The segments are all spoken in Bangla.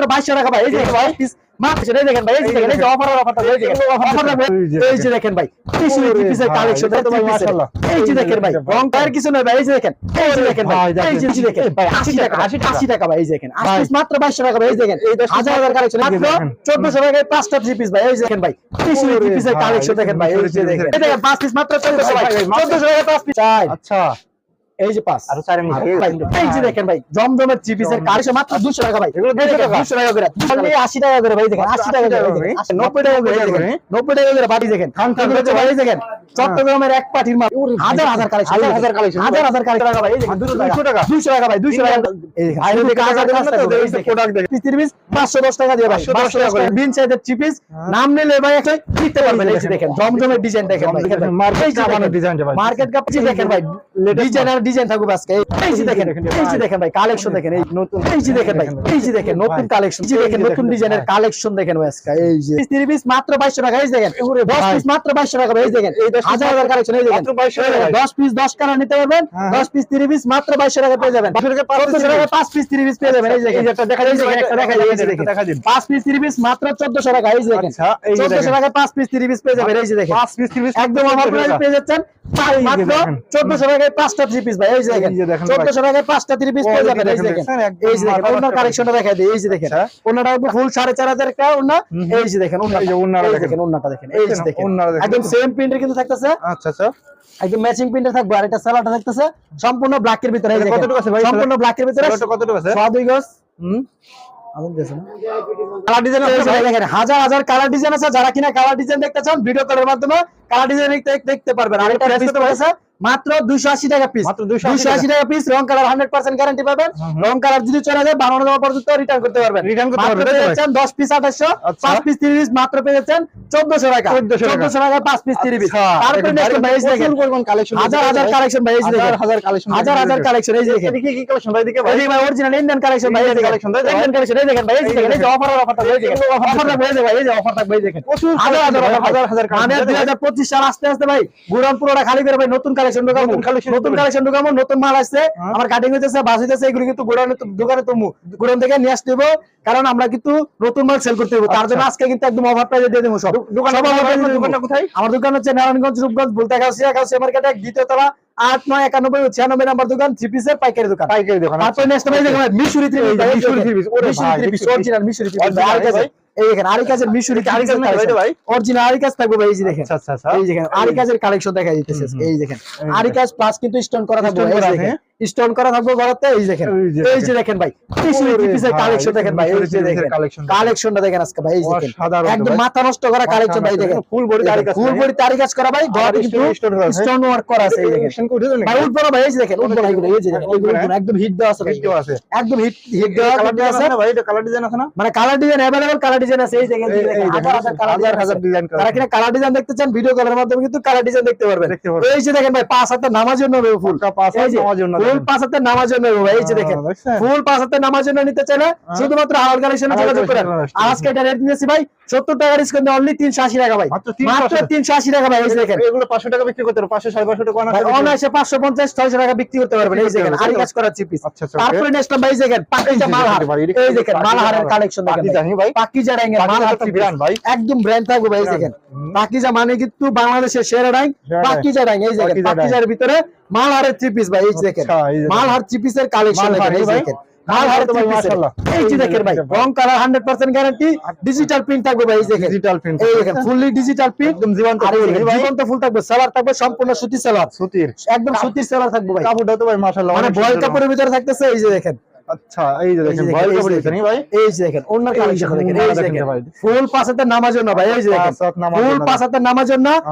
মাত্র 2200 টাকা ভাই। এই যে ভাই পিস মাত্র এই দেখেন ভাই, এই যে দেখেন, এই যে অফারটা এই দেখেন, অফারটা এই যে দেখেন ভাই, কিছু পিসের কালেকশন তো ভাই মাশাআল্লাহ। এই যে দেখেন ভাই, রং কালার কিছু নয় ভাই, এই যে দেখেন, এই যে দেখেন ভাই, এই যে দেখেন ভাই 80 টাকা 80 টাকা ভাই। এই যে দেখেন 8 পিস মাত্র 2200 টাকা ভাই। এই দেখেন হাজার হাজার কালেকশন মাত্র 1400 টাকায় 5টা 3 পিস ভাই। এই যে দেখেন ভাই, কিছু পিসের কালেকশন দেখেন ভাই। এই যে দেখেন, এই দেখেন 5 পিস মাত্র 1400 ভাই, 1400 টাকায় 5 পিস। আচ্ছা এই যে 5 আর 4 এর মধ্যে এই যে দেখেন ভাই, জমজমের চিপিসের কালেকশন মাত্র 200 টাকা ভাই। এগুলো 200 টাকা করে, খালি 80 টাকা করে ভাই। দেখেন 80 টাকা করে, 90 টাকা করে, 90 টাকা করে বাটি দেখেন। ভাই দেখেন চট্টগ্রামের এক পাটির মাল হাজার হাজার কালেকশন, হাজার কালেকশন, হাজার কালেকশন টাকা ভাই। এই দেখেন 200 টাকা, 200 টাকা ভাই, 200 টাকা। এই দেখেন আইরে দেখে হাজার টাকা তো এই প্রোডাক্ট দেখেন, পিস 30 510 টাকা দিয়ে ভাই, 500 টাকা করে বিন সাইজের চিপিস। নাম নিলে ভাই একটা কিনতে পারবেন। এই যে দেখেন জমজমের ডিজাইন দেখেন ভাই, মার্কেট কাপানোর ডিজাইনটা ভাই, মার্কেট কাপ দেখেন ভাই, ডিজাইন আর ডিজাইন থাকবে আজকে। এই যে দেখেন, এই যে দেখেন ভাই কালেকশন দেখেন, এই নতুন, এই যে দেখেন ভাই, এই যে দেখেন নতুন কালেকশন, এই যে দেখেন নতুন ডিজাইনের কালেকশন দেখেন ভাই আজকে। এই যে 30 পিস মাত্র 2200 টাকা। এই যে দেখেন 10 পিস মাত্র 2200 টাকা ভাই। এই দেখেন হাজার হাজার কালেকশন। এই দেখেন 10 পিস 10 কালার নিতে পারবেন, 10 পিস 30 পিস মাত্র 2200 টাকা পেয়ে যাবেন। 1400 টাকা 5 পিস 30 পিস পেয়ে যাবেন। এই দেখেন এটা দেখা যায়, একটা দেখা যায়, এই যে দেখেন 5 পিস 30 পিস মাত্র 1400 টাকা। এই যে দেখেন 1400 টাকা 5 পিস 30 পিস পেয়ে যাবেন। এই যে দেখেন 5 পিস 30 পিস একদম অফার প্রাইস পেয়ে যাচ্ছেন মাত্র 1400 টাকায় 5টা 3 পিস ভাই। এই যে দেখেন 1400 টাকায় 5টা 3 পিস পেয়ে যাবেন। এই যে দেখেন, এই যে দেখেন ওনার কালেকশনটা দেখাই দিই। এই যে দেখেন ওনাটা ফুল 4500 টাকা ওনা। এই যে দেখেন ওনাটা, এই যে ওনাটা দেখেন, ওনাটা দেখেন, এই যে দেখেন একদম সেম প্রিন্টের কিন্তু থাকতেছে। আচ্ছা আচ্ছা একদম ম্যাচিং প্রিন্টার থাকবে। আর এটা সালাটা থাকতেছে সম্পূর্ণ ব্ল্যাকের ভিতরে। এই দেখেন কতটুকু আছে ভাই? সম্পূর্ণ ব্ল্যাকের ভিতরে কতটুকু আছে? 2 গজ। আগুন দিয়েছে না কালার ডিজাইন আছে ভাই। দেখেন হাজার হাজার কালার ডিজাইন আছে। যারা কিনা কালার ডিজাইন দেখতে চান ভিডিও কলের মাধ্যমে কালার ডিজাইন দেখতে পারবেন। আর এটা পিস আছে মাত্র 280 টাকা পিস, মাত্র 280 টাকা পিস। রং কালার 100% গ্যারান্টি পাবেন। রং কালার যদি চলে যায় 12 টাকা পর্যন্ত রিটার্ন করতে পারবেন। রিটার্ন করতে পারবেন। 10 পিস 2800, 5 পিস 30 পিস মাত্র পেয়ে যাচ্ছেন 1400 টাকা। 1400 টাকা 5 পিস 30 পিস। তারপরে নেক্সট ভাই এই দেখেন কালেকশন, হাজার হাজার কালেকশন ভাই। এই দেখেন হাজার কালেকশন, হাজার হাজার কালেকশন। এই দেখেন কি কি কালেকশন ভাই? দিকে ভাই এই ভাই অরিজিনাল ইন্ডিয়ান কালেকশন ভাই। এই কালেকশন ইন্ডিয়ান কালেকশন। এই দেখেন ভাই, এই দেখেন এই যে অফারটা ভাই। এই দেখেন অফারটা ভাই, এই যে অফারটা ভাই দেখেন হাজার হাজার হাজার মানে 2025 সাল আস্তে আস্তে ভাই গুরাম পুরোটা খালি করে ভাই। নতুন কালেকশন ঢোকাবো, নতুন কালেকশন ঢোকাবো, নতুন মাল আসছে, আমার কাটিং হইতেছে, বাস হইতেছে। এগুলো কিন্তু দোকানে তো গুরাম থেকে নিয়ে আসতে হবে, কারণ আমরা কিন্তু নতুন মাল সেল করতে হবে। তার জন্য আজকে কিন্তু একদম অফার প্রাইসে দিয়ে দেবো সব। দোকানটা কোথায়? আমার দোকান হচ্ছে নারায়ণগঞ্জ রূপগঞ্জ বুলতা গাউসিয়া মার্কেটে দ্বিতীয় তলা 8 9 91 96 নাম্বার দোকান, 3 পিসের পাইকারি দোকান। তারপর নেক্সট টাইম দেখো মিশরি 3 পিস, অরিজিনাল মিশরি 3 পিস। এই দেখেন আরিকাজের মিশরি অরিজিনাল আরিকাজ থাকবে ভাই। এই যে দেখেন এই দেখেন আরিকাজের কালেকশন দেখা দিতেছে। এই দেখেন আরিকাজ প্লাস কিন্তু স্টোন করা থাকবে। এই দেখেন স্টোন করা থাকবে গলাতে। এই দেখেন, এই যে দেখেন ভাই মিশরি 3 পিসের কালেকশন দেখেন ভাই। এই যে দেখেন কালেকশনটা দেখেন আজকে ভাই। এই দেখেন একদম মাথা নষ্ট করা কালেকশন ভাই। দেখেন ফুল বডি আরিকাজ, ফুল বডি আরিকাজ করা ভাই। গলাতে কিন্তু স্টোন ওয়ার্ক করা আছে। এই দেখেন ভাই উঠবো না ভাই। এই যে দেখেন উঠবো না এগুলো। এই যে দেখেন এগুলো একদম হিট দেওয়া আছে, একদম হিট দেওয়া আছে ভাই। এটা কালার ডিজাইন আছে না? মানে colour design available, colour design আছে। এই দেখেন হাজার ডিজাইন। তারা কিনা কালার ডিজাইন দেখতে চান ভিডিও কলের মাধ্যমে কিন্তু কালার ডিজাইন দেখতে পারবেন। এই যে দেখেন ভাই 5 হাতে নামার জন্য ফুল 5 হাতে নামার জন্য ভাই। এই যে দেখেন ফুল 5 হাতে নামার জন্য নিতে চাইলে শুধুমাত্র হাওয়ার কালেকশনে যোগাযোগ করেন। আজকে এটা রেট দিয়েছি ভাই 70 টাকা ডিসকাউন্ট অনলি 380 টাকা ভাই, মাত্র 380 টাকা ভাই। এই দেখেন এগুলো 500 টাকা বিক্রি করতে পারো, 500 550 টাকা অনায়াসে 550 600 টাকা বিক্রি করতে পারবেন। এই দেখেন আরি কাজ করা চিপিস। তারপরে নেক্সট ভাই দেখেন পাকিজা মালহার। এই দেখেন মালহারের কালেকশন দেখেন ভাই। পাকিজা ডাইঙ্গের মালহার ব্র্যান্ড ভাই, একদম ব্র্যান্ড থাকবে ভাই। এই দেখেন পাকিজা মানে কিন্তু বাংলাদেশের সেরা ডাইং পাকিজা ডাইং। এই দেখেন পাকিজার ভিতরে মালহারের চিপিস ভাই। এই দেখেন মালহার চিপিসের কালেকশন দেখেন। এই দেখেন মালহার তো মাশাআল্লাহ। এই যে দেখেন ভাই রং কালার 100% গ্যারান্টি, ডিজিটাল প্রিন্ট থাকবে ভাই। এই দেখেন ডিজিটাল প্রিন্ট, এই দেখেন ফুললি ডিজিটাল প্রিন্ট, একদম জীবন্ত ফুল থাকবে। সালোয়ার থাকবে সম্পূর্ণ সুতির সালোয়ার, সুতির একদম সুতির সালোয়ার থাকবে ভাই। কাপড়টা তো ভাই মাশাআল্লাহ মানে বয়েল কাপড়ের ভিতরে থাকতেছে। এই যে দেখেন আচ্ছা এই যে দেখেন বয়েল কাপড় দেখেন ভাই। এই যে দেখেন ওনার কালেকশন দেখেন। এই যে দেখেন ফুল 5 হাতের নামার জন্য ভাই। এই যে দেখেন ফুল 5 হাতের নামার জন্য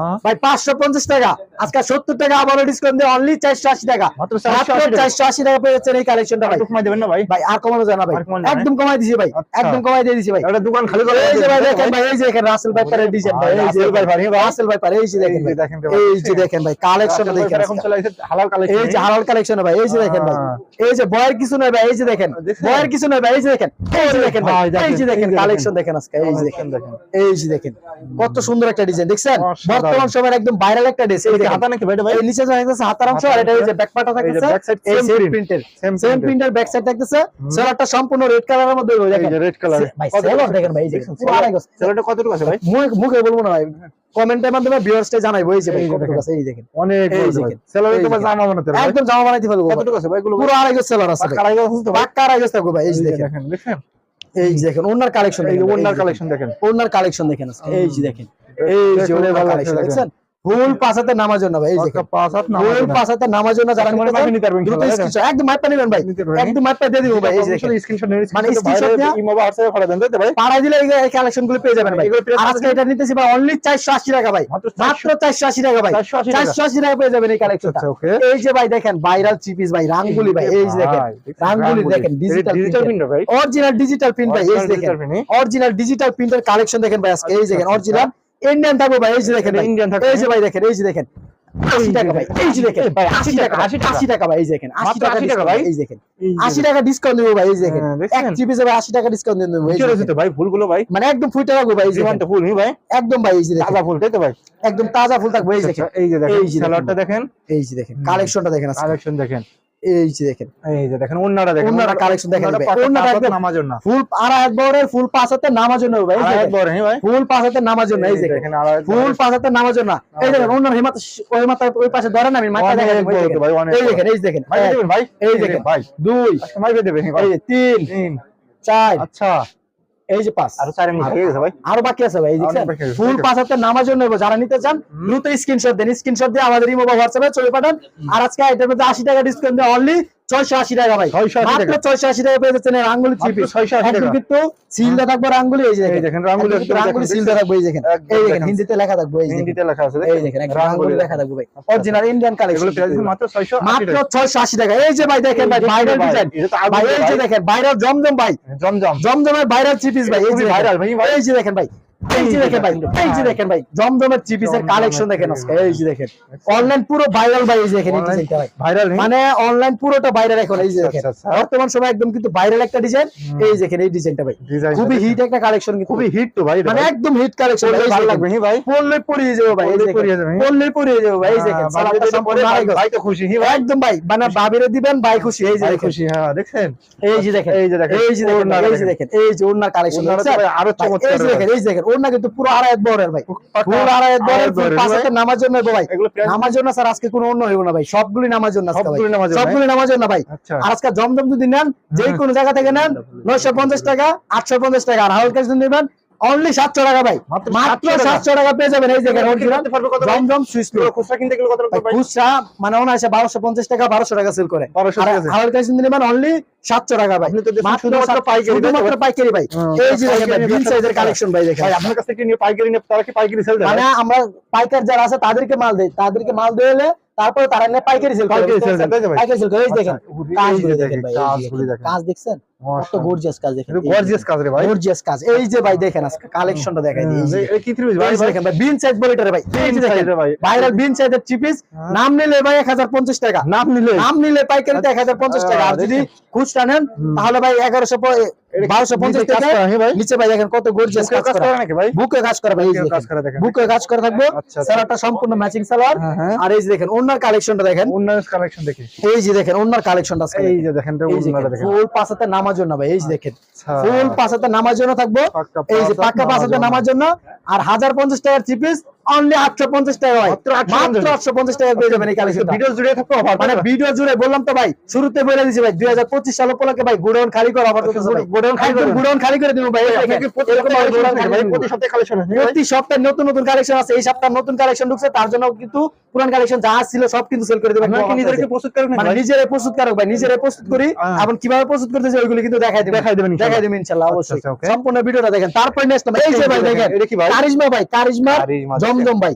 ভাই 550 টাকা, আজকে 70 টাকা আবারো ডিসকাউন্ট দিয়ে অনলি 480 টাকা, মাত্র 480 টাকা পেয়ে যাচ্ছেন এই কালেকশনটা ভাই। কমাই দিবেন না ভাই? ভাই আর কমানো যায় না ভাই, একদম কমাই দিছি ভাই, একদম কমাই দিয়ে দিছি ভাই। এটা দোকান খালি করে। এই যে ভাই দেখেন ভাই, এই যে দেখেন রাসেল ভাইপারের ডিজাইন ভাই। এই যে ভাই রাসেল ভাইপার। এই যে দেখেন ভাই, এই যে দেখেন ভাই কালেকশনটা দেখেন। এখন চলে এসেছে হালাল কালেকশন। এই যে হালাল কালেকশন ভাই। এই যে দেখেন ভাই, এই যে বয়ের কিছু নয় ভাই। এই যে দেখেন দেখছেন? ভয়ের কিছু নয় ভাই, এই যে দেখেন, এই যে দেখেন ভাই, ভাই, দেখেন, এই যে দেখেন এই যে কালেকশন দেখেন। দেখেন আজকে, এই যে দেখেন, দেখেন। এই যে দেখেন কত সুন্দর একটা ডিজাইন দেখছেন, অসাধারণ। বর্তমান সময়ের একদম ভাইরাল একটা ড্রেস। এই এটা কি দেখেন হাতা নাকি ভাই এটা ভাই? এই নিচে যা থাকতেছে হাতার অংশ, আর এটা এই যে ব্যাক পার্টটা এই যে থাকতেছে back side এই same সেম print, প্রিন্টের, same সেম print। প্রিন্টের ব্যাক সাইড থাকতেছে, সেলারটা সম্পূর্ণ রেড কালারের মধ্যে ওই এই দেখেন যে রেড কালার। ভাই, সেলার দেখেন ভাই, এই যে পুরো আড়াই গজ। সেলারটা কতটুকু আছে ভাই? মুখে বলবো না ভাই, কমেন্টের মাধ্যমে ভিউয়ার্সটা জানাইবো, এই যে ভাই এই যে কতটুকু দেখেন। আছে, এই দেখেন অনেক এই বড় যে ভাই। দেখেন, সেলারে এই তো যে ভাই জামা বানাতে পারবে। একদম জামা বানাইতে পারবো ভাই। কতটুকু আছে ভাই এগুলো? পুরো আড়াই গজ সেলার আছে ভাই, কালাই আছে তো ভাই? পাক্কা আড়াই গজ থাকবে ভাই, এই যে এই যে দেখেন, দেখেন, দেখেন? এই যে দেখেন ওনার কালেকশন, এই যে ওনার কালেকশন দেখেন। ওনার কালেকশন দেখেন আজকে, এই যে দেখেন, এই যে দেখলে ওনার ভালো লাগছে কালেকশন দেখেন। দেখছেন, ফুল পাঁচাতে নামার জন্য ভাই, এই যে পাঁচটা পাঁচ হাত না ফুল পাঁচাতে নামার জন্য যারা মানে নিতে মাপে চান, নিতে পারবেন দ্রুত ইনশাআল্লাহ, স্ক্রিনশট একদম মাপটা নেবেন ভাই, নিতে পারবেন। একদম মাপটা দিয়ে দিব ভাই, এই যে দেখেন স্ক্রিনশট নিয়ে মানে স্ক্রিনশট screenshot বাইরে দেয়া- ইমো বা হোয়াটসঅ্যাপে পাঠিয়ে দেন তাই তো ভাই? পাড়ায় দিলে এই কালেকশন গুলো পেয়ে যাবেন ভাই। এগুলো পেয়ে আর আজকে যাবেন। এটা নিতেছি ভাই অনলি 480 টাকা ভাই, মাত্র মাত্র 480 টাকা ভাই, 480 টাকা। 480 টাকা পেয়ে যাবেন এই কালেকশনটা। আচ্ছা, ওকে। এই যে ভাই দেখেন ভাইরাল চিপিস ভাই, রাঙ্গুলি ভাই, এই যে দেখেন রাঙ্গুলি দেখেন, ডিজিটাল ডিজিটাল প্রিন্ট ভাই। অরিজিনাল ডিজিটাল প্রিন্ট ভাই, এই যে Original দেখেন digital print, অরিজিনাল ডিজিটাল প্রিন্টের কালেকশন দেখেন ভাই আজকে, এই যে দেখেন অরিজিনাল ইন্ডিয়ান থাকবে ভাই, এই যে দেখেন ভাই, Indian থাকবে। এই যে ভাই দেখেন, এই যে দেখেন 80 টাকা ভাই, এই যে দেখেন ভাই, 80 টাকা, 80 টাকা ভাই, এই যে দেখেন 80 মাত্র টাকা 80 টাকা discount, ভাই? এই যে দেখেন এই যে 80 টাকা ডিসকাউন্ট দেবো ভাই, এই যে দেখেন হ্যাঁ, এক দেখছেন? চিপিসে ভাই 80 টাকা ডিসকাউন্ট দেবো, এই যে চলে দেখেন। যেতে ভাই ফুলগুলো ভাই। মানে একদম ফুটে রাখবো ভাই, এই যে জীবন্ত দেখেন। ফুল নি ভাই। একদম ভাই, এই যে দেখেন তাজা ফুল তাই তো ভাই? একদম তাজা ফুল থাকবে, এই যে দেখেন, এই যে দেখেন এই যে দেখেন। সেলারটা দেখেন, এই যে দেখেন কালেকশনটা দেখেন আজকে, কালেকশন দেখেন। এই যে দেখেন এই যে দেখেন ওন্নাটা দেখেন। ওন্নাটা collection দেখেন ভাই। ওন্নাটা ওন্নাটা একদম- নামার জন্য। ফুল আড়াই বরের ফুল পাঁচ হাতে নামার জন্য ভাই, এই যে আর দেখেন। একবার নি ভাই। ফুল পাঁচ হাতে নামার জন্য, এই যে দেখেন ফুল পাঁচ হাতে নামার জন্য, এই দেখেন ওনার হিমাত ওই মাথা ওই পাশে ধরেন, আমি মাথা অনেক দেখাই দেব, বড় এই তো দেখেন, ভাই, অনেক এই বড়। দেখেন, এই যে দেখেন ভাই দেবেন ভাই। এই দেখেন ভাই 2 আজকে মাইবে দেবেন ভাই। এই যে 3 তিন। 4 আচ্ছা এই যে 5 আর 4 মিনিট হয়ে গেছে ভাই। আরো বাকি আছে ভাই, এই দেখেন অনেক বাকি আছে, ফুল ঠিক আছে। পাঁচ হাতে নামার জন্য যারা নিতে চান দ্রুত স্ক্রিনশট দেন, স্ক্রিনশট দিয়ে আমাদের ইমো বা হোয়াটসঅ্যাপে চলে পাঠান। আর আজকে এটার মধ্যে 80 টাকা ডিসকাউন্ট দিয়ে অনলি 680 টাকা ভাই, 680 মাত্র টাকা। 680 টাকা পেয়ে যাচ্ছেন এই রাঙ্গুলি মাত্র চিপি, 680 টাকা। কিন্তু সিলটা থাকবে রাঙ্গুলি, এই যে এই দেখেন রাঙ্গুলি একদম রাঙ্গুলি একদম সিলটা থাকবে, এই দেখেন একদম এই দেখেন দেখেন। হিন্দিতে লেখা থাকবে, এই যে হিন্দিতে লেখা আছে এই দেখেন একদম রাঙ্গুলি লেখা থাকবে ভাই, অরিজিনাল ইন্ডিয়ান এগুলো কালেকশন প্রাইস মাত্র 680 মাত্র টাকা। 680 টাকা। এই যে ভাই দেখেন ভাই এই যে ভাইরাল ভাই, ডিজাইন এটা তো আগুন ভাই, এই যে ভাই। দেখেন ভাইরাল জমজম ভাই, জমজম। জমজমের ভাইরাল চিপিস ভাই, এই যে খুবই দেখেন, viral ভাই, ভাই। এই যে দেখেন ভাই, এই যে দেখেন ভাই, এই যে দেখেন ভাই জমজমের চিপিসের জমজমের কালেকশন দেখেন আজকে, এই যে দেখেন আচ্ছা। অনলাইন পুরো ভাইরাল ভাই, এই যে দেখেন এই Online ডিজাইনটা ভাই, ভাইরাল নেই? মানে অনলাইন পুরোটা ভাইরাল এখন, এই যে আচ্ছা, দেখেন আচ্ছা, আচ্ছা। বর্তমান সময় একদম কিন্তু ভাইরাল একটা ডিজাইন, এই দেখেন এই ডিজাইনটা ভাই Design টা খুবই দেখেন। হিট একটা কালেকশন, কিন্তু খুবই হিট তো ভাই এটা মানে ভাই। একদম হিট কালেকশন, পরলে ভালো লাগবে নি ভাই। পড়লে পরিয়ে যাবে ভাই, এই পরলে দেখেন পরিয়ে যাবে, হ্যাঁ। পড়লে পরিয়ে যাবে ভাই, এই দেখেন ভাই সালাদটা যদি সম্পূর্ণ পরে আড়াই গজ। ভাই তো খুশি হি ভাই। একদম ভাই মানে ভাবিরে দিবেন ভাই খুশি, এই যে ভাই দেখেন খুশি হ্যাঁ দেখছেন। এই যে দেখেন এই যে দেখেন, এই যে দেখেন ওড়না এই যে দেখেন এই যে ওড়নার কালেকশন ওড়নাটা তো ভাই আরো চমৎকার এই যে দেখেন, এই যে দেখেন ওড়না কিন্তু পুরো আড়াই বরের ভাই, পাকা পুরো আড়াই বরের আড়াই বরের পাঁচ হাতে ভাই। নামার জন্য হইবো ভাই, এগুলো price- নামার জন্য স্যার আজকে কোনো অন্য হইব না ভাই, সবগুলি নামার জন্য আজকে ভাই, সবগুলি নামার জন্য, সবগুলি নামার জন্য ভাই। আচ্ছা। আর আজকে জমজম যদি নেন যে কোনো জায়গা থেকে নেন 950 টাকা 850 টাকা, আর হালকা যদি নেবেন অনলি 700 টাকা ভাই, মাত্র মাত্র 700 700 টাকা পেয়ে যাবেন, এই দেখেন বিক্রি অরিজিনাল করতে পারবে কত ভাই? জমজম সুইচ এগুলো খুচরা কিনতে গেলে কত লাগবে ভাই? খুচরা মানে অনায়াসে 1250 টাকা 1200 টাকা সেল করে, 1200 আর টাকা sell। হালকা যদি নেবেন অনলি 700 টাকা ভাই, আপনি তো দেখুন মাত্র শুধুমাত্র পাইকারি, তাই তো? শুধুমাত্র পাইকারি ভাই। এই যে দেখেন পাইকারি বিন ব্যবসা সাইজের করতে কালেকশন ভাই দেখেন, ভাই আপনার কাছ থেকে নিয়ে পাইকারি নিয়ে তারা কি পাইকারি সেল দেয়? মানে আমরা পাইকার যারা আছে তাদেরকে মাল দেই, তাদেরকে মাল দিলে তারপরে তারা নিয়ে পাইকারি সেল করে, পাইকারি sell দেয়, তাই তো ভাই? পাইকারি সেল করে, এই দেখেন আচ্ছা, এই কাজগুলো যে দেখেন দেখেন, ভাই, এই যে কাজগুলি দেখেন। দেখেন। কাজ দেখছেন কত মাশাআল্লাহ। গর্জিয়াস কাজ দেখেন, এটা গর্জিয়াস কাজ রে ভাই। গর্জিয়াস কাজ, এই যে ভাই দেখেন আজকে কালেকশনটা দেখাই দিই, এই যে এই কি থ্রি ভাই এই যে দেখেন ভাই বিন সাইজ বলে এটারে ভাই, এই যে Bin দেখেন size এর ভাই। ভাইরাল বিন সাইজের চিপিস, নাম নিলে ভাই 1050 টাকা, নাম নিলে নাম নিলে পাইকারিতে 1050 টাকা, আর যদি খুচরা নেন তাহলে ভাই 1250 টাকা। কাজ করা, হ্যাঁ ভাই? নিচে ভাই দেখেন কত গর্জিয়াস বুকের কাজ কাজ করা, করা নাকি ভাই? বুকে কাজ করা ভাই, এই যে বুকের কাজ দেখেন। করা দেখেন। বুকে কাজ করা থাকবে, আচ্ছা, আচ্ছা। সালোয়ারটা সম্পূর্ণ ম্যাচিং সালোয়ার, হ্যাঁ, হ্যাঁ। আর এই যে দেখেন ওনার কালেকশনটা দেখেন, উন্নয়ন কালেকশন দেখি। এই যে দেখেন ওনার কালেকশনটা আজকে এই দেখেন। যে দেখেন এই যে উন্নয়নটা দেখেন। ফুল পাঁচাতে নামার জন্য ভাই, এই যে দেখেন আচ্ছা। ফুল পাঁচাতে নামার জন্য থাকবো, পাক্কা এই যে পাঁচ হাত পাক্কা নামার পাঁচাতে জন্য। নামার জন্য, আর 1050 টাকার চিপিস অনলি 850 টাকা ভাই, মাত্র 850 মাত্র 850 টাকা পেয়ে যাবেন এই কালেকশনটা। ভিডিও জুড়ে থাকবে অফার মানে ভিডিও জুড়ে বললাম তো ভাই, শুরুতে বলে দিছি ভাই 2025 সাল উপলক্ষে ভাই গোডাউন খালি করে অফার করতেছে ভাই, গোডাউন খালি করে একদম গোডাউন খালি করে দিব ভাই, এই দেখেন এরকম ভাবে গোডাউন খালি করে দিব। প্রতি সপ্তাহে কালেকশন আছে ভাই? প্রতি সপ্তাহে নতুন নতুন কালেকশন আছে, এই সপ্তাহে নতুন কালেকশন ঢুকছে, তার জন্য কিন্তু পুরান কালেকশন যা ছিল সব কিন্তু সেল করে দিবেন। আপনারা কি নিজেদেরকে প্রস্তুত করেন মানে ভাই? নিজেরাই প্রস্তুত কারক ভাই, নিজেরাই প্রস্তুত করি, এবং কিভাবে প্রস্তুত করতেছে ওইগুলো কিন্তু দেখাই দিবেন, দেখাই দিবেন ইনশাআল্লাহ। দেখাই দিবেন ইনশাআল্লাহ আচ্ছা, অবশ্যই। আচ্ছা, okay। সম্পূর্ণ ভিডিওটা দেখেন, তারপরে নেক্সট এই যে ভাই দেখেন এটা কি ভাই? কারিজমা ভাই, কারিজমার কারিজমা জমজম ভাই,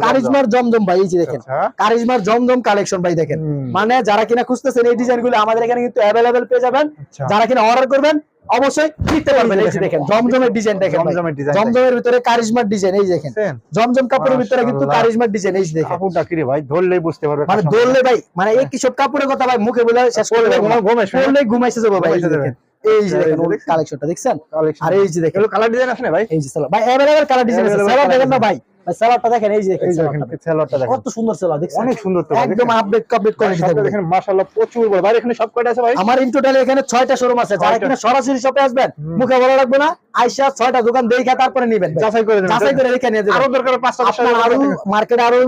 কারিজমার জমজম ভাই, এই যে দেখেন আচ্ছা। কারিজমার জমজম কালেকশন ভাই দেখেন, মানে যারা কিনা খুঁজতেছেন এই ডিজাইন গুলো আমাদের এখানে কিন্তু অ্যাভেলেবেল পেয়ে যাবেন, আচ্ছা। যারা কিনা অর্ডার করবেন অবশ্যই নিতে পারবেন। এই যে দেখেন জমজমের ডিজাইন দেখেন ভাই। জমজমের ডিজাইন, জমজমের ভিতরে কারিজমার ডিজাইন এই দেখেন, জমজম কাপড়ের ভিতরে কিন্তু মাশাআল্লাহ। কারিজমার ডিজাইন এই যে দেখেন। কাপড়টা কি রে ভাই, ধরলেই বুঝতে পারবে মানে কাস্টমার। দৌড়লে ভাই, মানে এই কিসব কাপড়ের কথা ভাই মুখে বলে শেষ করে দেবো না। বললেই ঘুমাইছে যাবো ভাই। এই যে দেখেন, এই যে দেখেন ওর কালেকশনটা দেখছেন। আর এই যে দেখেন এগুলো কালার ডিজাইন আছে না ভাই? এই যে সালোয়ার ভাই अवेलेबल কালার ডিজাইন আছে। Available সালোয়ার colour দেখেন না design। ভাই, ভাই সালোয়ারটা দেখেন এই যে দেখেন এই যে দেখেন সালোয়ারটা। সেলরটা দেখেন, কত সুন্দর সালোয়ার দেখছেন, অনেক সুন্দর তো একদম আপডেট কোয়ালিটি সবটা থাকবে। দেখেন মাশাআল্লাহ প্রচুর বড় ভাই। এখানে সব কয়টা আছে ভাই? আমার ইন টোটাল এখানে 6টা শোরুম আছে। যারা কিনা সরাসরি শপে আসবেন মুখে বলা লাগবে না, আইসা 6টা দোকান দেখা তারপরে নেবেন, যাচাই করে দেবেন, যাচাই করে রেখে নিয়ে যাবেন। আরো দরকার 5টা আপনার আরো মার্কেটে আরো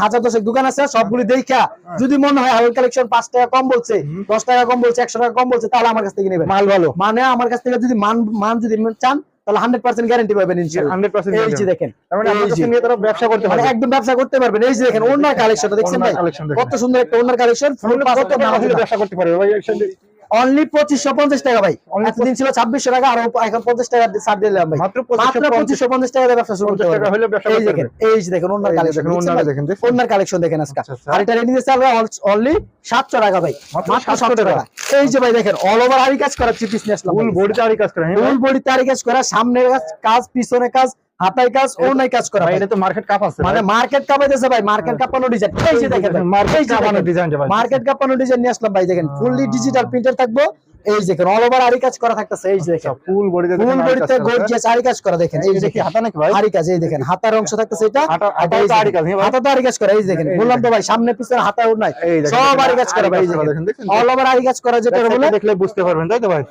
হাজার দশেক দোকান আছে, সবগুলি দেখা যদি মনে হয় হাউল কালেকশন 5 টাকা কম বলছে, 10 টাকা কম বলছে, 100 টাকা কম বলছে, তাহলে আমার কাছ থেকে নেবেন। মাল ভালো, মানে আমার কাছ থেকে যদি মান যদি চান তাহলে 100% গ্যারান্টি পাবেন ইনশাআল্লাহ। 100% এই যে দেখেন, তার মানে আপনার এই যে। কাছে নিয়ে তারা ব্যবসা করতে মানে পারবে। একদম ব্যবসা করতে পারবেন। এই যে দেখেন ওনার কালেকশনটা দেখছেন ভাই, ওড়নার collection দেখেন। কত সুন্দর একটা ওনার কালেকশন। ফুল পাঁচ কত টাকা হলে ব্যবসা করতে পারবে ভাই? অনলি 2550 টাকা ভাই। Only এতদিন ছিল 2600 টাকা, আর এখন 50 টাকা ছাড় দিলাম ভাই। মাত্র মাত্র 2550 টাকা দিয়ে ব্যবসা শুরু করতে 50 টাকা পারবেন। হলে ব্যবসা এই করতে দেখেন, পারবে। এই যে দেখেন ওনার এই যে কালেকশন, দেখেন, ওড়নাটা দেখেন, দেখছেন? ওনার কালেকশন দেখেন আজকে। আচ্ছা, আচ্ছা। আর এটা রেডি দিতে চালবে অনলি 700 টাকা ভাই, মাত্র মাত্র 700 700 টাকা। এই যে ভাই দেখেন অল ওভার আরি কাজ করা থ্রি পিস নিয়ে আসলাম। ফুল বডিতে আরি কাজ করে, হ্যাঁ ভাই? ফুল বডিতে আরি কাজ করা, সামনে কাজ, পিছনে কাজ, হাতায় কাজ, ওনায় কাজ করা ভাই ভাই। এটা তো মার্কেট কাপ আছে মানে ভাই। মার্কেট কাপাইতেছে ভাই, মার্কেট কাপানো ডিজাইন। এই যে দেখেন মার্কেট কাপানো ডিজাইনটা ভাই। মার্কেট কাপানো ডিজাইন নিয়ে আসলাম ভাই। দেখেন ফুললি ডিজিটাল প্রিন্টার থাকবো। এই যে দেখেন অল ওভার আরি কাজ করা থাকতেছে। এই যে দেখেন ফুল বডিতে ফুল বডিতে গর্জিয়াস আরি কাজ করা দেখেন। এই যে কি হাতা নাকি ভাই? আরি কাজ, এই দেখেন হাতার অংশ থাকতেছে এটা, হাতাও তো আরি কাজ, হ্যাঁ ভাই? হাতা তো আরি কাজ করা। এই যে দেখেন বললাম তো ভাই, সামনে পিছনে হাতা নাই, এই দেখেন, সব আরি কাজ করা ভাই। এই দেখেন, দেখেন দেখেন। অল ওভার আরি কাজ করা যেটা বলে, দেখলে বুঝতে পারবেন, তাই তো ভাই?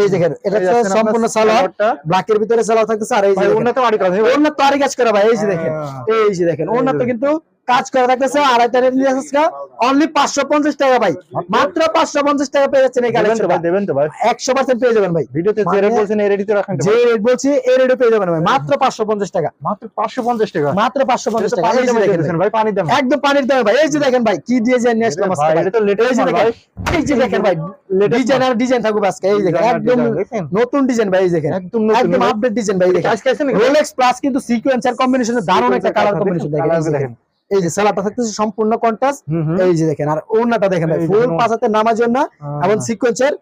এই দেখেন এটা এই তো দেখেন সম্পূর্ণ আপনার সালোয়ার, সালোয়ারটা। ব্ল্যাকের ভিতরে সালোয়ার থাকতেছে। আর এই যে ভাই দেখেন ওন্নাতে আরি কাজ, হ্যাঁ ভাই? ওনার তো আরি কাজ করা ভাই। এই যে দেখেন, এই যে দেখেন ওনার তো কিন্তু কাজ করা থাকতেছে। আড়াইটা রেট নিয়ে আসছে অনলি 550 টাকা ভাই, মাত্র 550 টাকা পেয়ে যাচ্ছেন এই দেবেন তো কালেকশন। ভাই, দেবেন তো ভাই? 100% পেয়ে যাবেন ভাই। ভিডিওতে যে রেট বলছেন এই রেটই তো রাখেন তো যে ভাই? রেট বলছি এই রেটে পেয়ে যাবেন ভাই, মাত্র 550 টাকা, মাত্র 550 টাকা। মাত্র 550 এটা তো টাকা। পানির এই যে দামে দেখেন দিয়েছেন ভাই, পানির দামে। একদম পানির দামে ভাই। এই যে দেখেন ভাই কি ডিজাইন নিয়ে আসলাম আজকে ভাই, ভাই। এটা তো latest এই যে মাল দেখেন, ভাই। এই যে দেখেন ভাই Latest ডিজাইন আর ডিজাইন থাকবে আজকে। এই দেখেন Designer একদম design, দেখেন? নতুন ডিজাইন ভাই। এই দেখেন একদম নতুন, একদম ভাই। আপডেট ডিজাইন ভাই। এই দেখেন আজকে আছে নাকি? রোলেক্স প্লাস কিন্তু সিকোয়েন্সার কম্বিনেশনে দারুণ একটা কালার দেখেন, কম্বিনেশন দেখেন। এই যে colour দেখেন, দেখেন। এই যে সালাটা থাকতেছে সম্পূর্ণ কন্ট্রাস্ট। এই যে দেখেন আর ওড়নাটা দেখেন ভাই, এই ফুল দেখেন, পাঁচাতে নামার জন্য এবং সিকোয়েন্সের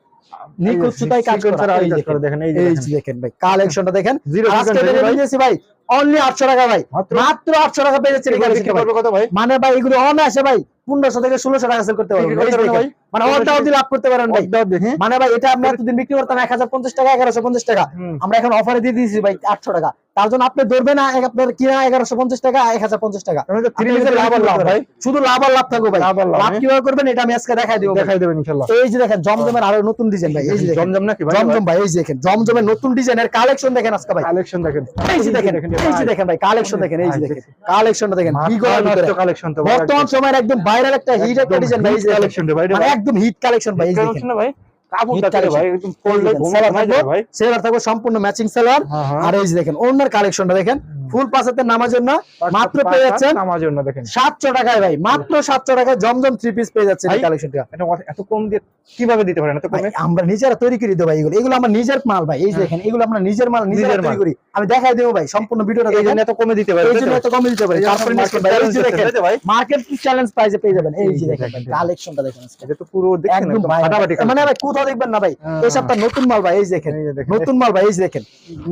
নিখুঁত সুতায় কাজ sequence করা। আর আরি এই কাজ দেখেন, করা দেখেন, এই যে এই দেখেন। যে দেখেন ভাই কালেকশনটা দেখেন। Zero আজকে sequence রেটে ভাই। দিয়েছি ভাই অনলি 800 টাকা ভাই, মাত্র? মাত্র 800 টাকা পেয়ে যাচ্ছেন এই এগুলো বিক্রি কালেকশনটা ভাই। করবে কত ভাই? মানে ভাই এগুলো অনায়াসে ভাই 1500 থেকে 1600 টাকা সেল করতে পারবেন। বিক্রি করতে এই পারবেন দেখেন, ভাই? মানে অর্ধেক অবধি লাভ করতে পারেন ভাই। দাও দেখি। মানে ভাই এটা আমরা এতদিন বিক্রি করতাম 1050 টাকা, 1150 টাকা, আমরা এখন অফারে দিয়ে দিয়েছি ভাই 800 টাকা। তার জন্য আপনি ধরবেন না, আপনার কিনা 1150 টাকা, 1050 টাকা। তাহলে তো আপনি 3 পিসের লাভ আর লাভ ভাই। শুধু লাভ আর লাভ থাকবে ভাই। লাভ আর লাভ, লাভ কিভাবে করবেন এটা আমি আজকে দেখাই দিব। দেখাই দেবেন ইনশাআল্লাহ। এই যে দেখেন জমজমের আরো নতুন ডিজাইন ভাই। এই যে দেখেন জমজম নাকি ভাই? জমজম ভাই। এই যে দেখেন জমজমের নতুন ডিজাইনের কালেকশন দেখেন আজকে ভাই। কালেকশন দেখেন, এই যে দেখেন, এই যে দেখেন ভাই কালেকশন দেখেন। এই যে দেখেন কালেকশনটা দেখেন বিগড়ের ভিতরে। কালেকশন তো ভাই, বর্তমান সময়ের একদম ভাইরাল একটা হিট একটা ডিজাইন ভাই। এই যে দেখেন, কালেকশন রে ভাই, মানে একদম হিট কালেকশন ভাই। এই যে দেখেন কালেকশন ভাই। কাপড়টা Hit collection। ভাই একদম পরলে ঘুমানো সালোয়ার যায় থাকবে, ভাই। সেলার থাকবে সম্পূর্ণ ম্যাচিং সালোয়ার। হ্যাঁ, হ্যাঁ। আর এই যে দেখেন ওনার কালেকশনটা দেখেন ফুল পাঁচাতে নামার জন্য মাত্র পেয়ে যাচ্ছেন আমার জন্য দেখেন 700 টাকায় ভাই, মাত্র 700 টাকায় জমজম থ্রি পিস পেয়ে যাচ্ছেন এই ভাই, কালেকশনটা। এটা এত কম দিয়ে কিভাবে দিতে পারেন এত ভাই, কমে? আমরা নিজেরা তৈরি করি তো ভাই, এগুলো এগুলো আমার নিজের মাল ভাই। এই যে দেখেন এগুলো আমরা নিজের মাল নিজেরা নিজের তৈরি মাল। করি। আমি দেখাই দেবো ভাই সম্পূর্ণ ভিডিওটা এই দেখেন। জন্য এত কমে দিতে পারেন, এই জন্য এত কমে দিতে পারি। এই যে তারপরে আপনার নিশ্চয় ভাই, এই যে market দেখেন challenge আছে ভাই। মার্কেট চ্যালেঞ্জ প্রাইসে পেয়ে যাবেন। এই এই যে যে দেখেন দেখেন, কালেকশনটা দেখেন আজকে। এটা তো পুরো দেখেন একদম একদম ভাই, ফাটাফাটি মানে ভাই কোথাও দেখবেন না ভাই, হ্যাঁ, এই সপ্তাহ নতুন মাল ভাই। এই যে দেখেন এই যে দেখেন, নতুন মাল ভাই। এই যে দেখেন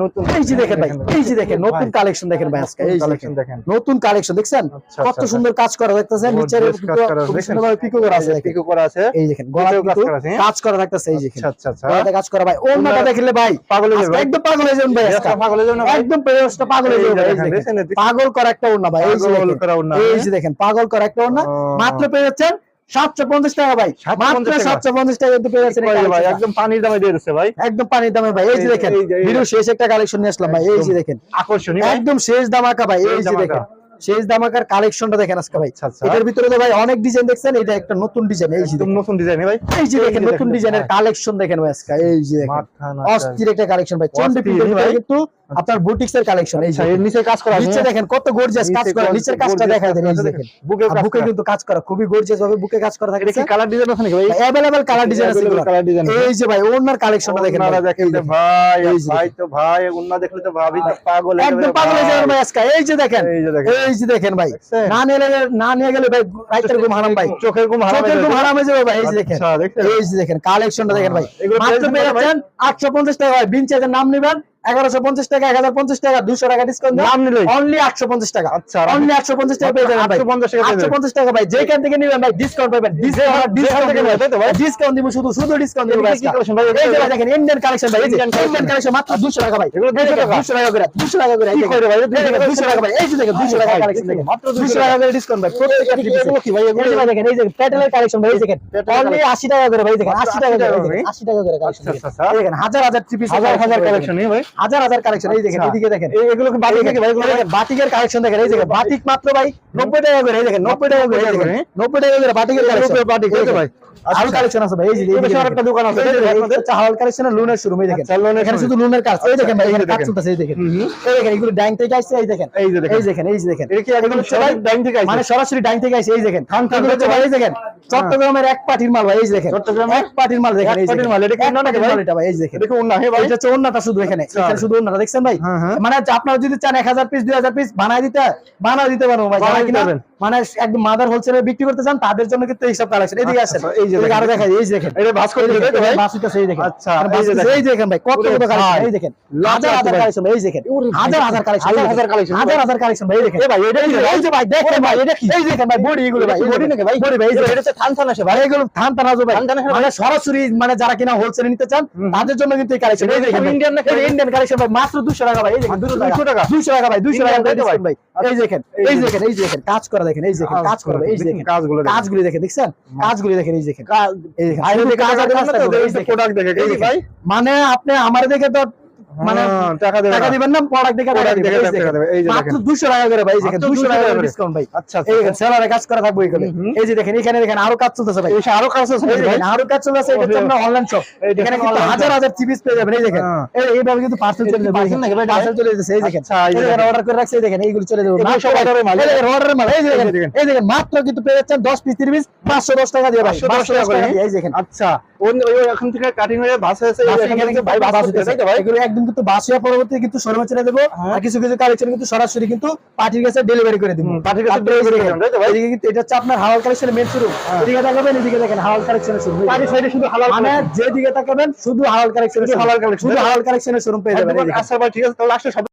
নতুন এই যে দেখেন ভাই, এই যে দেখেন নতুন ভাই, কালেকশন দেখেন ভাই আজকে। এই যে কালেকশন দেখেন দেখেন। নতুন কালেকশন দেখছেন আচ্ছা, কত আচ্ছা, সুন্দর কাজ করা দেখতেছেন। বহুত নিচের বেশ কাজ করা খুব দেখেন। সুন্দরভাবে পিকো করা আছে দেখেন। পিকো করা আছে। এই দেখেন গলায় পিকো কাজ কিন্তু করা আছে, হ্যাঁ? কাজ করা থাকতেছে। এই দেখেন আচ্ছা আচ্ছা আচ্ছা। গলাতে কাজ করা ভাই। ওন্নাটা দেখলে ভাই পাগল হয়ে যাবে আজকে ভাই। একদম পাগল হয়ে যাবেন ভাই আজকে। পাগল হয়ে যাবে না ভাই? একদম পেরেসটা পাগল হয়ে এই যাবে ভাই। এই দেখেন, দেখেন, দেখেন, পাগল করা একটা ওন্না ভাই। এই যে পাগল দেখেন, করা ওড়না, এই হ্যাঁ? যে দেখেন পাগল করা একটা ওন্না ও। মাত্র পেয়ে যাচ্ছেন 750 টাকা ভাই, 750 মাত্র টাকা। 750 টাকা কিন্তু পেয়ে যাচ্ছেন এই ভাই কালেকশনটা। একদম পানির দামে দিয়ে দিচ্ছে ভাই। একদম পানির দামে ভাই। এই যে এই- দেখেন এই- এই- ভিডিও শেষ একটা কালেকশন নিয়ে আসলাম ভাই। এই যে দেখেন আকর্ষণীয় ভাই। একদম শেষ দামাকা ভাই। এই শেষ যে ধামাকা। দেখেন শেষ দামাকার কালেকশনটা দেখেন আজকে ভাই। আচ্ছা, আচ্ছা। এটার ভিতরে তো ভাই অনেক ডিজাইন দেখছেন, এটা একটা নতুন ডিজাইন। এই যে একদম দেখেন, নতুন ডিজাইন ভাই। এই যে দেখেন এই যে নতুন দেখেন, ডিজাইনের হ্যাঁ। কালেকশন দেখেন ভাই আজকে। এই যে দেখেন মাথা না অস্থির একটা কালেকশন ভাই। চন্ডি অস্থির প্রিন্টের ভাই। কিন্তু আপনার বুটিক্সের কালেকশন। এই যে এর নিচে কাজ করা আছে। নিচে দেখেন কত গর্জিয়াস কাজ করা, নিচের কাজটা দেখা দেন। এই যে দেখেন বুকে কিন্তু কাজ করা, খুবই গর্জিয়াস ভাবে বুকে কাজ করা থাকে। এটা কি কালার ডিজাইন আছে নাকি ভাই? अवेलेबल কালার ডিজাইন আছে। কালার ডিজাইন এই যে ভাই ওনার কালেকশনটা দেখেন। ওনারা দেখেন এই যে ভাই, এই যে ভাই তো ভাই ওন্না দেখলে তো ভাবি তো পাগল হয়ে একদম যাবে পাগল হয়ে যাবেন ভাই আজকে। এই যে দেখেন, এই যে দেখেন। এই যে দেখেন ভাই, দেখছেন? না নিয়ে গেলে ভাই রাইতের ঘুম হারাম ভাই, চোখের ঘুম হারাম চোখের ঘুম হারাম হয়ে যাবে ভাই। এই যে দেখেন, আচ্ছা, দেখছেন? এই যে দেখেন কালেকশনটা দেখেন ভাই। এগুলো মাত্র price পেয়ে কত ভাই? যাচ্ছেন 850 টাকা ভাই। বিনচার্জের নাম নিবেন 1150 টাকা, 1050 টাকা, 200 টাকা ডিসকাউন্ট নাম নিলেই? অনলি 850 টাকা। আচ্ছা, অনলি 850 টাকা পেয়ে যাবেন ভাই। 850 টাকা পেয়ে যাবেন। 850 টাকা ভাই, যেখান থেকে নিবেন ভাই ডিসকাউন্ট পাবেন। ডিসকাউন্ট থেকে নেবেন, তাই তো ভাই? ডিসকাউন্ট দিব, শুধু ডিসকাউন্ট দিব এটা ভাই। কি collection ভাই? এই যে ভাই দেখেন ইন্ডিয়ান কালেকশন ভাই। এই যে Indian collection। ইন্ডিয়ান কালেকশন মাত্র 200 টাকা ভাই। এগুলো 200 টাকা? 200 টাকা করে, 200 টাকা করে। কি করে ভাই? 200 টাকা ভাই। এই যে দেখেন 200 টাকা কালেকশন দেখেন, মাত্র 200 টাকা করে ডিসকাউন্ট ভাই। প্রত্যেকটা এগুলো কি ভাই? এই যে ভাই দেখেন, এই যে প্যাটেলের কালেকশন ভাই। এই দেখেন অনলি 80 টাকা করে ভাই। দেখেন 80 টাকা করে, 80 টাকা করে কালেকশন। আচ্ছা, আচ্ছা। এই দেখেন হাজার হাজার পিস, হাজার কালেকশন নেই ভাই? হাজার কালেকশন। এই দেখেন, আচ্ছা। এদিকে দেখেন, এগুলো কি বাটিক নাকি ভাই? এগুলো দেখেন বাটিকের কালেকশন দেখেন। এই দেখেন বাটিক মাত্র ভাই 90 টাকা করে। এই দেখেন 90 টাকা করে। এই দেখেন 90 টাকা করে বাটিকের কালেকশন। বাটিক, এই তো ভাই। আরো কালেকশন আছে ভাই। এই যে এই পাশে আরেকটা দোকান আছে, এই যে এই আপনাদের চাহাল কালেকশনের লোনের শোরুম। এই দেখেন আচ্ছা, লোনের এখানে showroom। শুধু লোনের কাজ। এই দেখেন ভাই, এখানে এই কাজ দেখেন। চলতেছে। এই দেখেন, হুম, হুম। এই দেখেন এগুলো ডাইং থেকে আসছে। এই দেখেন, এই যে দেখেন। এই দেখেন, এই যে দেখেন, এটা কি একদম হচ্ছে ভাই সরাসরি ডাইং থেকে আইছে? মানে সরাসরি ডাইং থেকে আসছে। এই দেখেন এগুলো হচ্ছে ভাই, এই দেখেন চট্টগ্রামের এক পাটির মাল ভাই। এই যে দেখেন চট্টগ্রামের এক পাটির মাল দেখেন। এক এই যে পাটির মাল, এটা কি এক অন্য নাকি পাটির ভাই? মাল এটা ভাই। এই যে দেখেন, দেখো ওন্না হে ভাই। এটা হচ্ছে ওন্নাটা শুধু এখানে, এখানে শুধু ওন্নাটা দেখছেন ভাই। হ্যাঁ, হ্যাঁ। মানে আপনারা যদি চান 1000 পিস 2000 পিস বানায় দিতে পারবো ভাই। যারা বানায় দিতে কিনা পারবেন। মানে একদম মাদার হোলসেলে বিক্রি করতে চান তাদের জন্য কিন্তু এইসব কালেকশন। এদিকে আসেন, আচ্ছা, এই যে এদিকে দেখেন। আরো দেখাই। এই যে দেখেন, এটা ভাঁজ করে দিতে, তাই তো ভাই? বাস হইতাছে। এই দেখেন, আচ্ছা, আর বাস এই যে হইতাছে। এই দেখেন ভাই কত ওরে কত কালেকশন। ভাই। এই দেখেন লাখ হাজার লাখ হাজার ভাই। কালেকশন। এই দেখেন হাজার কালেকশন, হাজার collection। হাজার কালেকশন ভাই। এই দেখেন ভাই, এটা কি এই যে ভাই দেখেন ভাই, এটা কি? এই দেখেন ভাই বডি, এগুলো ভাই বডি নাকি ভাই? বডি ভাই। এই যে এটা হচ্ছে থান থান আসে ভাই, এগুলো থান তানাজো ভাই। থান থান আসে ভাই। মানে সরাসরি মানে যারা কিনা হোলসেলে নিতে চান তাদের জন্য কিন্তু এই কালেকশন। এই দেখেন ইন্ডিয়ান নাকি? ইন্ডিয়ান কালেকশন ভাই, মাত্র 200 টাকা ভাই। এই দেখেন 200 টাকা, 200 টাকা? 200 টাকা ভাই, 200 টাকা ইন্ডিয়ান তাই তো ভাই? ভাই। এই দেখেন, এই দেখেন, এই দেখেন কাজ করা দেখেন। এই দেখেন কাজ করা ভাই। এই দেখেন কাজগুলো দেখেন। কাজগুলি দেখেন, দেখছেন কাজগুলি দেখেন। এই দেখেন এই দেখেন আইরে শুধু দেখে কাজ আর টাকা কাজটা দেবেন না তো, করবে। এই এই যে দেখেন, প্রোডাক্ট দেখে এই এই দেখেন। ভাই। মানে আপনি আমার দেখে তো মানে হ্যাঁ, টাকা দেবেন টাকা না। দিবেন না, প্রোডাক্ট দেখে টাকা Product দিবেন। দেখে এই টাকা দেখেন, দেবেন। এই যে মাত্র দেখেন। 200 টাকা করে ভাই। এই দেখেন মাত্র 200 টাকা করে ডিসকাউন্ট ভাই। আচ্ছা, আচ্ছা। এই দেখেন সেলারে কাজ করা থাকবে এখানে। এই যে দেখেন এখানে দেখেন আরো কাজ চলতেছে ভাই। এই সে আরো কাজ আছে এই ভাই? দেখেন আরো কাজ চলতেছে। এটা হচ্ছে আপনার অনলাইন শপ। এই দেখেন এখানে কিন্তু online হাজার shop। হাজার চিপস পেয়ে যাবেন। এই দেখেন হ্যাঁ। এইভাবে কিন্তু পার্সেল চলে যাবে। parcel নাকি ভাই? পার্সেল চলে যাচ্ছে। এই দেখেন আচ্ছা, এই যে এই দেখেন দেখেন। অর্ডার করে রাখছে। এই দেখেন এইগুলো চলে যাবে। এগুলো মাত্র সব order এর মাল। এই দেখেন অর্ডারের মাল। এই যে এই যে দেখেন, দেখেন। এই দেখেন মাত্র কিন্তু পেয়ে যাচ্ছেন 10 পিস 30 পিস 510 টাকা দিয়ে ভাই। 510 টাকা করে। দিয়ে। এই দেখেন আচ্ছা, ওই এখন থেকে কাটিং হয়ে ভাঁজ হয়েছে, বাস এখানে এখানে কিন্তু ভাই ভাই বাস ভাঁজ হইতেছে। হচ্ছে, তাই তো ভাই? এগুলো একদম কিন্তু বাস হওয়া পরবর্তী কিন্তু শোরুমে চলে দেবো। আর কিছু কিছু কালেকশন কিন্তু সরাসরি কিন্তু পার্টির কাছে ডেলিভারি করে দিব। পার্টির কাছে তারপরে এই যে delivery দেখেন, করবেন, তাই তো ভাই? এদিকে কিন্তু এটা হচ্ছে আপনার হালাল কালেকশনের মেন শোরুম। এদিকে তাকাবেন, এদিকে দেখেন হালাল কালেকশনের শোরুম। চারি সাইডে শুধু হালাল মানে যেদিকে তাকাবেন শুধু হালাল কালেকশনের শুধু হালাল collection। শুধু হালাল কালেকশনের শোরুম পেয়ে যাবেন। এই দেখেন। আচ্ছা ভাই, ঠিক আছে, তাহলে আসলে সব